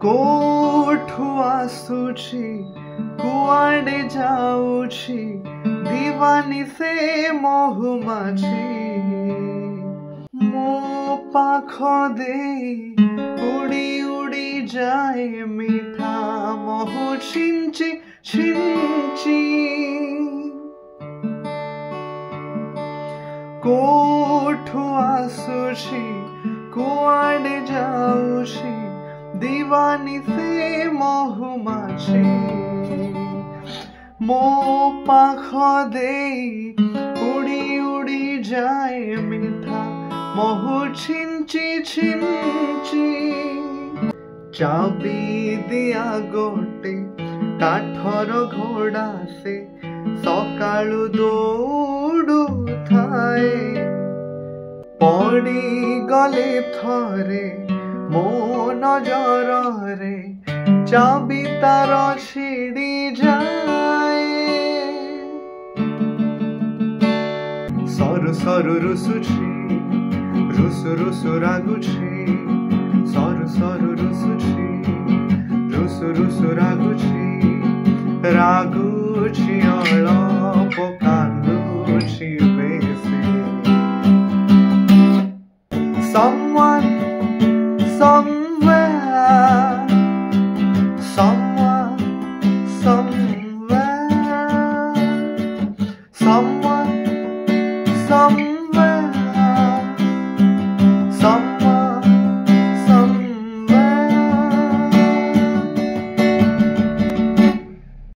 कोठु आसुछि कुआडे जाउछि दीवानी से महुमाछी मो पाख दे उड़ी उड़ी जाए मीठा महु छिंची छिंची कोठु आसुछि कुआडे जाउछि दीवानी से महुमाछी मो पाख दे उड़ी उड़ी जाए मीठा महु छिंची छिंची चाबी दिया गोटे काठर घोड़ा से सकाळु दौड़ू थाए पड़ी गले थरे मो नजर रे चाबी तार छिड़ी जाए सरू सरू रुसुछि रुसु रुसु रागुछि सरू सरू रुसुछि रुसु रुसु रागुछि रागुछि अळप कांदुछि बेसी someone somewhere someone somewhere someone